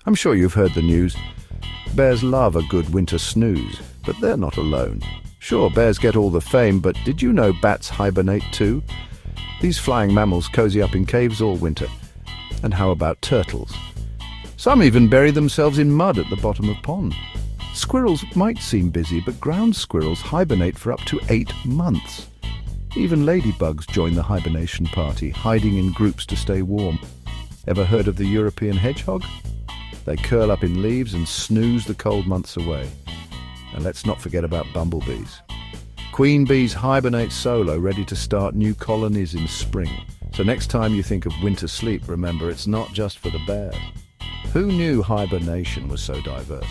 I'm sure you've heard the news. Bears love a good winter snooze, but they're not alone. Sure, bears get all the fame, but did you know bats hibernate too? These flying mammals cozy up in caves all winter. And how about turtles? Some even bury themselves in mud at the bottom of ponds. Squirrels might seem busy, but ground squirrels hibernate for up to 8 months. Even ladybugs join the hibernation party, hiding in groups to stay warm. Ever heard of the European hedgehog? They curl up in leaves and snooze the cold months away. And let's not forget about bumblebees. Queen bees hibernate solo, ready to start new colonies in spring. So next time you think of winter sleep, remember it's not just for the bears. Who knew hibernation was so diverse?